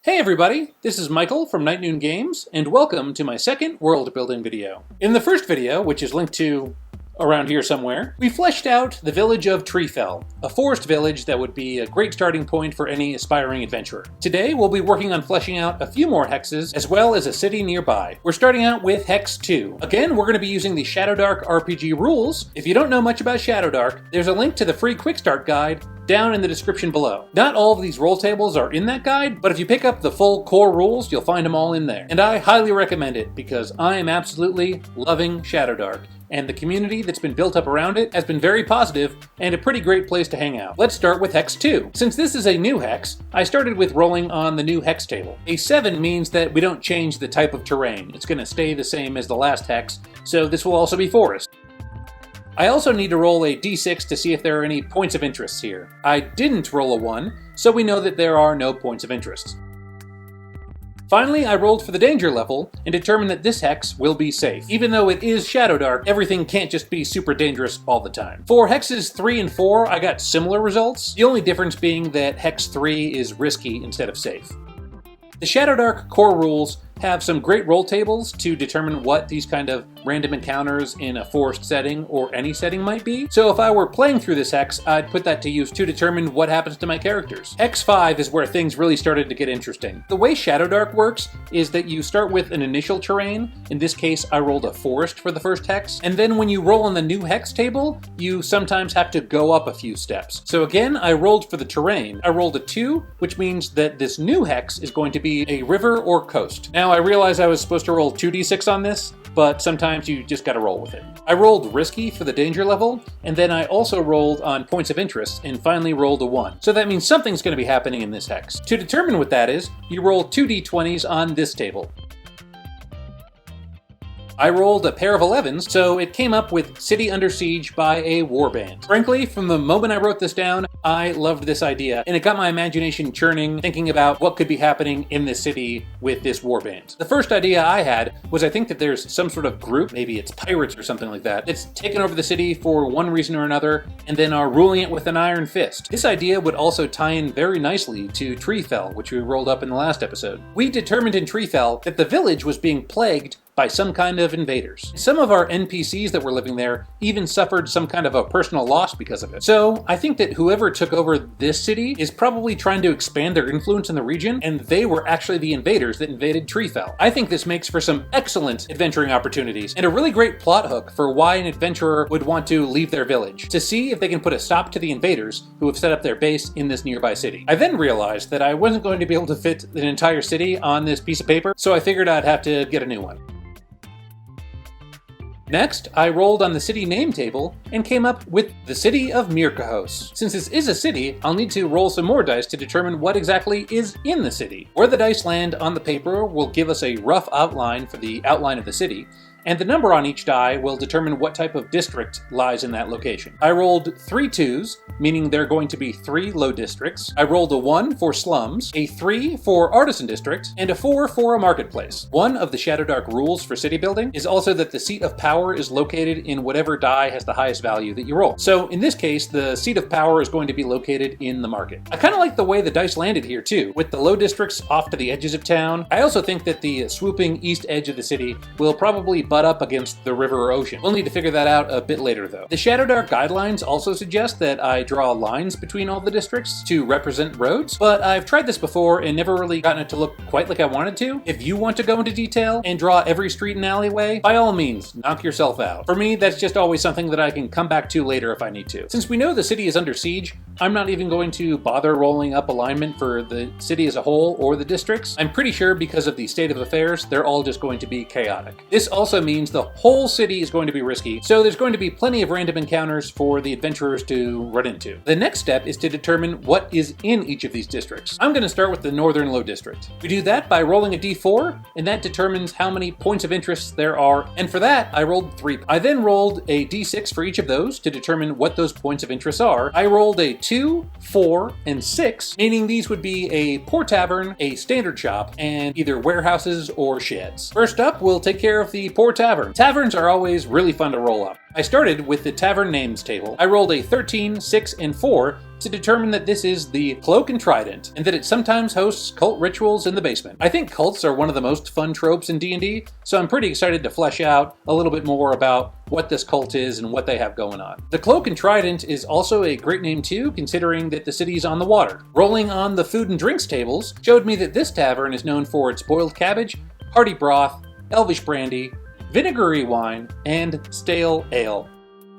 Hey everybody, this is Michael from Night Noon Games, and welcome to my second world building video. In the first video, which is linked to around here somewhere, we fleshed out the village of Treefell, a forest village that would be a great starting point for any aspiring adventurer. Today we'll be working on fleshing out a few more hexes, as well as a city nearby. We're starting out with Hex 2. Again, we're going to be using the Shadowdark RPG rules. If you don't know much about Shadowdark, there's a link to the free quick start guide down in the description below. Not all of these role tables are in that guide, but if you pick up the full core rules, you'll find them all in there. And I highly recommend it because I am absolutely loving Shadowdark, and the community that's been built up around it has been very positive and a pretty great place to hang out. Let's start with Hex 2. Since this is a new hex, I started with rolling on the new hex table. A 7 means that we don't change the type of terrain. It's going to stay the same as the last hex, so this will also be forest. I also need to roll a d6 to see if there are any points of interest here. I didn't roll a 1, so we know that there are no points of interest. Finally, I rolled for the danger level and determined that this hex will be safe. Even though it is Shadowdark, everything can't just be super dangerous all the time. For hexes 3 and 4, I got similar results, the only difference being that hex 3 is risky instead of safe. The Shadowdark core rules have some great roll tables to determine what these kind of random encounters in a forest setting or any setting might be. So if I were playing through this hex, I'd put that to use to determine what happens to my characters. Hex 5 is where things really started to get interesting. The way Shadowdark works is that you start with an initial terrain. In this case, I rolled a forest for the first hex. And then when you roll on the new hex table, you sometimes have to go up a few steps. So again, I rolled for the terrain. I rolled a 2, which means that this new hex is going to be a river or coast. Now I realize I was supposed to roll 2d6 on this, but sometimes you just gotta roll with it. I rolled risky for the danger level, and then I also rolled on points of interest and finally rolled a 1. So that means something's gonna be happening in this hex. To determine what that is, you roll 2d20s on this table. I rolled a pair of 11s, so it came up with City Under Siege by a warband. Frankly, from the moment I wrote this down, I loved this idea, and it got my imagination churning, thinking about what could be happening in this city with this warband. The first idea I had was I think that there's some sort of group, maybe it's pirates or something like that, that's taken over the city for one reason or another, and then are ruling it with an iron fist. This idea would also tie in very nicely to Treefell, which we rolled up in the last episode. We determined in Treefell that the village was being plagued by some kind of invaders. Some of our NPCs that were living there even suffered some kind of a personal loss because of it. So I think that whoever took over this city is probably trying to expand their influence in the region, and they were actually the invaders that invaded Treefell. I think this makes for some excellent adventuring opportunities and a really great plot hook for why an adventurer would want to leave their village, to see if they can put a stop to the invaders who have set up their base in this nearby city. I then realized that I wasn't going to be able to fit an entire city on this piece of paper, so I figured I'd have to get a new one. Next, I rolled on the city name table and came up with the City of Myrkhos. Since this is a city, I'll need to roll some more dice to determine what exactly is in the city. Where the dice land on the paper will give us a rough outline for the outline of the city, and the number on each die will determine what type of district lies in that location. I rolled 3 2s, meaning there are going to be 3 low districts. I rolled a 1 for slums, a 3 for artisan district, and a 4 for a marketplace. One of the Shadowdark rules for city building is also that the seat of power is located in whatever die has the highest value that you roll. So in this case, the seat of power is going to be located in the market. I kind of like the way the dice landed here too, with the low districts off to the edges of town. I also think that the swooping east edge of the city will probably butt up against the river or ocean. We'll need to figure that out a bit later though. The Shadowdark guidelines also suggest that I draw lines between all the districts to represent roads, but I've tried this before and never really gotten it to look quite like I wanted to. If you want to go into detail and draw every street and alleyway, by all means, knock yourself out. For me, that's just always something that I can come back to later if I need to. Since we know the city is under siege, I'm not even going to bother rolling up alignment for the city as a whole or the districts. I'm pretty sure because of the state of affairs, they're all just going to be chaotic. This also means the whole city is going to be risky, so there's going to be plenty of random encounters for the adventurers to run into. The next step is to determine what is in each of these districts. I'm going to start with the Northern Low District. We do that by rolling a d4, and that determines how many points of interest there are, and for that, I rolled 3. I then rolled a d6 for each of those to determine what those points of interest are. I rolled a 2, 4, and 6, meaning these would be a poor tavern, a standard shop, and either warehouses or sheds. First up, we'll take care of the poor tavern. Taverns are always really fun to roll up. I started with the Tavern names table. I rolled a 13, 6, and 4 to determine that this is the Cloak and Trident, and that it sometimes hosts cult rituals in the basement. I think cults are one of the most fun tropes in D&D, so I'm pretty excited to flesh out a little bit more about what this cult is and what they have going on. The Cloak and Trident is also a great name too, considering that the city's on the water. Rolling on the food and drinks tables showed me that this tavern is known for its boiled cabbage, hearty broth, elvish brandy, vinegary wine, and stale ale.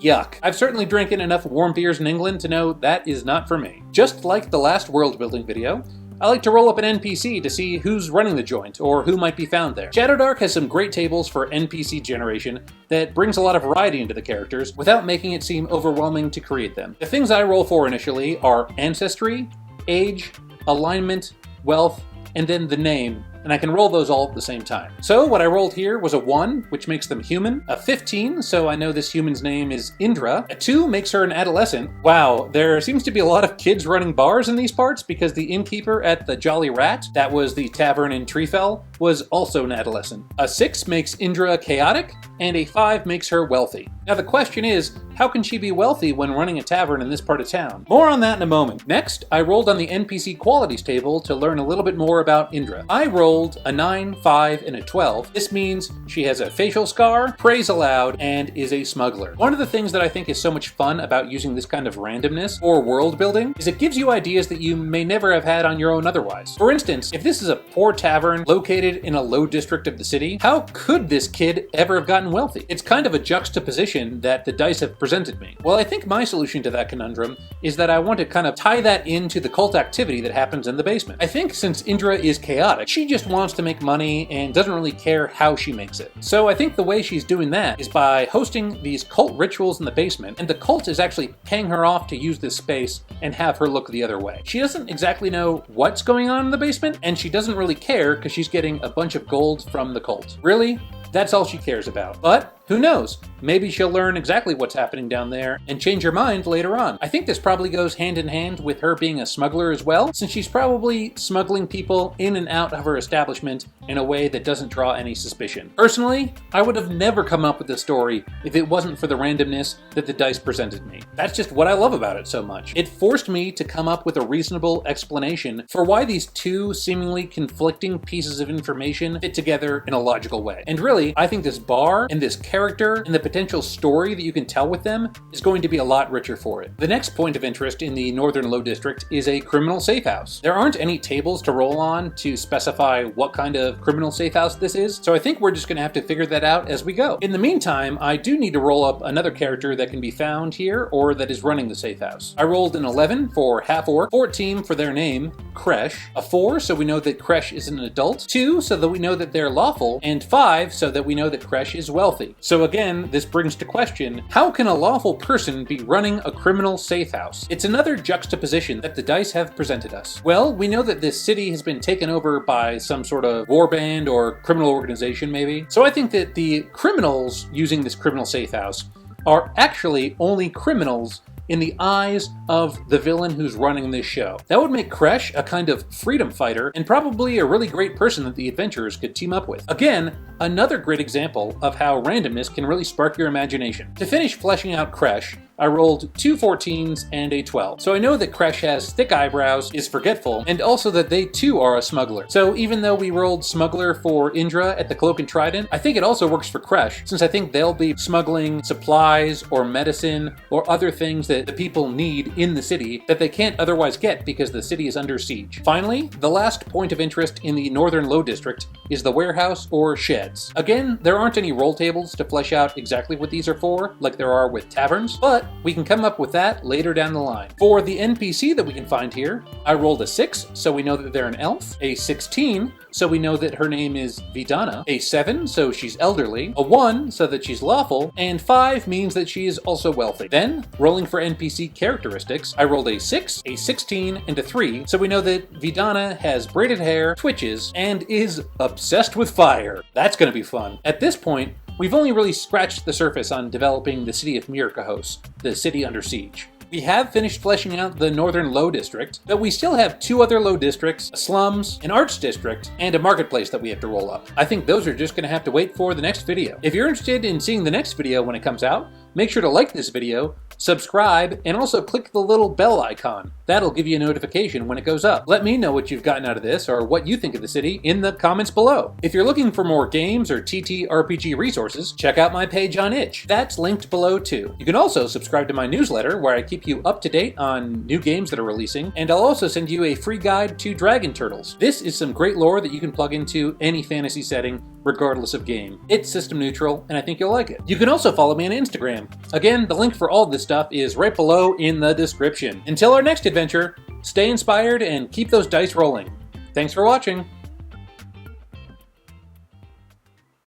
Yuck. I've certainly drinking enough warm beers in England to know that is not for me. Just like the last world building video, I like to roll up an NPC to see who's running the joint, or who might be found there. Shadowdark has some great tables for NPC generation that brings a lot of variety into the characters without making it seem overwhelming to create them. The things I roll for initially are ancestry, age, alignment, wealth, and then the name, and I can roll those all at the same time. So what I rolled here was a 1, which makes them human, a 15, so I know this human's name is Indra, a 2 makes her an adolescent. Wow, there seems to be a lot of kids running bars in these parts because the innkeeper at the Jolly Rat, that was the tavern in Treefell, was also an adolescent. A 6 makes Indra chaotic, and a 5 makes her wealthy. Now the question is, how can she be wealthy when running a tavern in this part of town? More on that in a moment. Next, I rolled on the NPC qualities table to learn a little bit more about Indra. I rolled a 9, 5, and a 12. This means she has a facial scar, prays aloud, and is a smuggler. One of the things that I think is so much fun about using this kind of randomness or world building is it gives you ideas that you may never have had on your own otherwise. For instance, if this is a poor tavern located in a low district of the city, how could this kid ever have gotten wealthy? It's kind of a juxtaposition that the dice have presented me. Well, I think my solution to that conundrum is that I want to kind of tie that into the cult activity that happens in the basement. I think since Indra is chaotic, she just wants to make money and doesn't really care how she makes it. So I think the way she's doing that is by hosting these cult rituals in the basement, and the cult is actually paying her off to use this space and have her look the other way. She doesn't exactly know what's going on in the basement, and she doesn't really care because she's getting a bunch of gold from the cult. Really? That's all she cares about. But who knows? Maybe she'll learn exactly what's happening down there and change her mind later on. I think this probably goes hand in hand with her being a smuggler as well, since she's probably smuggling people in and out of her establishment in a way that doesn't draw any suspicion. Personally, I would have never come up with this story if it wasn't for the randomness that the dice presented me. That's just what I love about it so much. It forced me to come up with a reasonable explanation for why these two seemingly conflicting pieces of information fit together in a logical way. And really, I think this bar and this character and the potential story that you can tell with them is going to be a lot richer for it. The next point of interest in the Northern Low District is a criminal safehouse. There aren't any tables to roll on to specify what kind of criminal safehouse this is, so I think we're just going to have to figure that out as we go. In the meantime, I do need to roll up another character that can be found here or that is running the safehouse. I rolled an 11 for Half-Orc, 14 for their name, Kresh, a 4 so we know that Kresh is an adult, 2 so that we know that they're lawful, and 5 so that we know that Kresh is wealthy. So again, this brings to question, how can a lawful person be running a criminal safehouse? It's another juxtaposition that the dice have presented us. Well, we know that this city has been taken over by some sort of warband or criminal organization maybe. So I think that the criminals using this criminal safehouse are actually only criminals in the eyes of the villain who's running this show. That would make Kresh a kind of freedom fighter and probably a really great person that the adventurers could team up with. Again, another great example of how randomness can really spark your imagination. To finish fleshing out Kresh, I rolled 2 14s and a 12. So I know that Kresh has thick eyebrows, is forgetful, and also that they too are a smuggler. So even though we rolled smuggler for Indra at the Cloak and Trident, I think it also works for Kresh, since I think they'll be smuggling supplies or medicine or other things that the people need in the city that they can't otherwise get because the city is under siege. Finally, the last point of interest in the Northern Low District is the warehouse or sheds. Again, there aren't any roll tables to flesh out exactly what these are for, like there are with taverns, but we can come up with that later down the line. For the NPC that we can find here, I rolled a 6, so we know that they're an elf, a 16, so we know that her name is Vedana, a 7, so she's elderly, a 1, so that she's lawful, and 5 means that she is also wealthy. Then, rolling for NPC characteristics, I rolled a 6, a 16, and a 3, so we know that Vedana has braided hair, twitches, and is obsessed with fire. That's gonna be fun. At this point, we've only really scratched the surface on developing the City of Myrkhos, the city under siege. We have finished fleshing out the Northern Low District, but we still have 2 other low districts, a slums, an arts district, and a marketplace that we have to roll up. I think those are just going to have to wait for the next video. If you're interested in seeing the next video when it comes out, Make sure to like this video, subscribe, and also click the little bell icon. That'll give you a notification when it goes up. Let me know what you've gotten out of this or what you think of the city in the comments below. If you're looking for more games or TTRPG resources, check out my page on itch. That's linked below too. You can also subscribe to my newsletter where I keep you up to date on new games that are releasing, and I'll also send you a free guide to Dragon Turtles. This is some great lore that you can plug into any fantasy setting, regardless of game. It's system neutral, and I think you'll like it. You can also follow me on Instagram. Again, the link for all this stuff is right below in the description. Until our next adventure, stay inspired and keep those dice rolling. Thanks for watching.